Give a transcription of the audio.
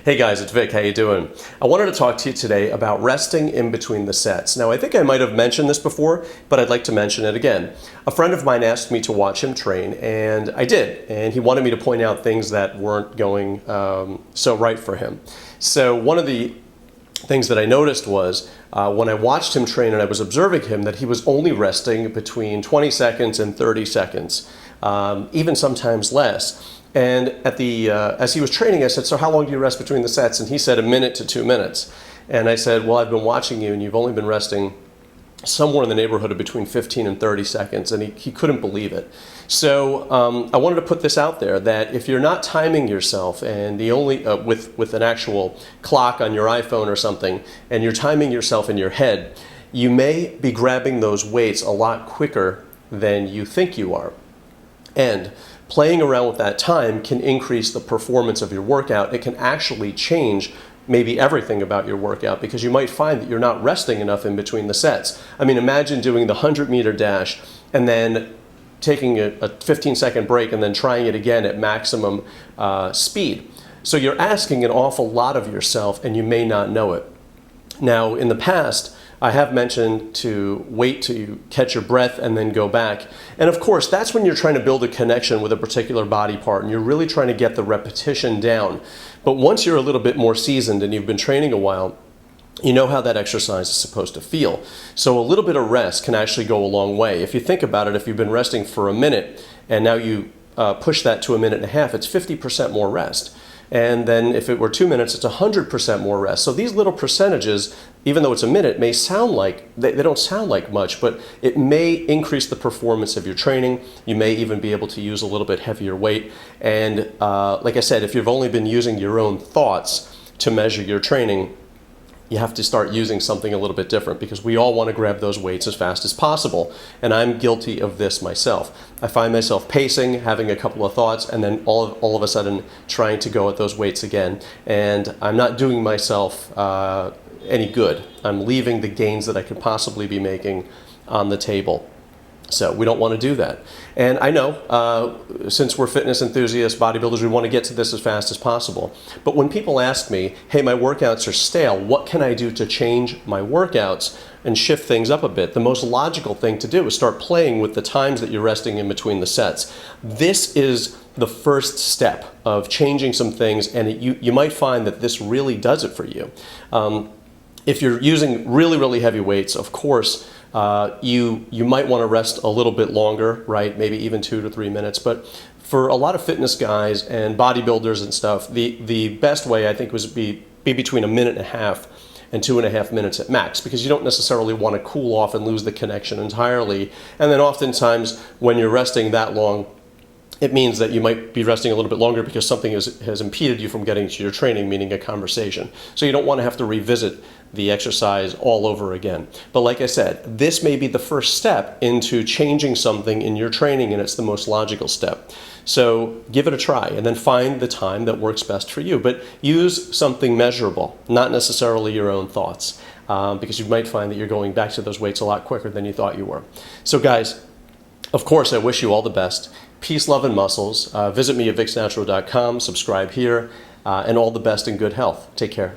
Hey guys, it's Vic. How you doing? I wanted to talk to you today about resting in between the sets. Now, I think I might have mentioned this before, but I'd like to mention it again. A friend of mine asked me to watch him train, and I did. And he wanted me to point out things that weren't going so right for him. So one of the things that I noticed was when I watched him train and I was observing him that he was only resting between 20 seconds and 30 seconds, even sometimes less. And as he was training, I said, so how long do you rest between the sets? And he said 1 minute to 2 minutes. And I said, well, I've been watching you and you've only been resting somewhere in the neighborhood of between 15 and 30 seconds. And he couldn't believe it. So I wanted to put this out there that if you're not timing yourself and the only with an actual clock on your iPhone or something, and you're timing yourself in your head, you may be grabbing those weights a lot quicker than you think you are. And playing around with that time can increase the performance of your workout. It can actually change maybe everything about your workout because you might find that you're not resting enough in between the sets. I mean, imagine doing the 100-meter dash and then taking a 15-second break and then trying it again at maximum speed. So you're asking an awful lot of yourself and you may not know it. Now, in the past, I have mentioned to wait till you catch your breath and then go back. And of course, that's when you're trying to build a connection with a particular body part and you're really trying to get the repetition down. But once you're a little bit more seasoned and you've been training a while, you know how that exercise is supposed to feel. So a little bit of rest can actually go a long way. If you think about it, if you've been resting for a minute and now you push that to 1.5 minutes, it's 50% more rest. And then if it were 2 minutes, it's 100% more rest. So these little percentages, even though it's a minute, may sound like, they don't sound like much, but it may increase the performance of your training. You may even be able to use a little bit heavier weight. And like I said, if you've only been using your own thoughts to measure your training, you have to start using something a little bit different because we all want to grab those weights as fast as possible. And I'm guilty of this myself. I find myself pacing, having a couple of thoughts, and then all of a sudden trying to go at those weights again. And I'm not doing myself any good. I'm leaving the gains that I could possibly be making on the table. So we don't want to do that. And I know, since we're fitness enthusiasts, bodybuilders, we want to get to this as fast as possible. But when people ask me, hey, my workouts are stale, what can I do to change my workouts and shift things up a bit? The most logical thing to do is start playing with the times that you're resting in between the sets. This is the first step of changing some things, and you might find that this really does it for you. If you're using really, really heavy weights, of course, you might want to rest a little bit longer, right? Maybe even 2 to 3 minutes. But for a lot of fitness guys and bodybuilders and stuff, the best way I think was be between 1.5 minutes and 2.5 minutes at max, because you don't necessarily want to cool off and lose the connection entirely. And then oftentimes when you're resting that long, it means that you might be resting a little bit longer because something has impeded you from getting to your training, meaning a conversation. So you don't want to have to revisit the exercise all over again. But like I said, this may be the first step into changing something in your training, and it's the most logical step. So give it a try and then find the time that works best for you. But use something measurable, not necessarily your own thoughts, because you might find that you're going back to those weights a lot quicker than you thought you were. So guys, of course, I wish you all the best. Peace, love, and muscles. Visit me at vicsnatural.com, subscribe here, and all the best and good health. Take care.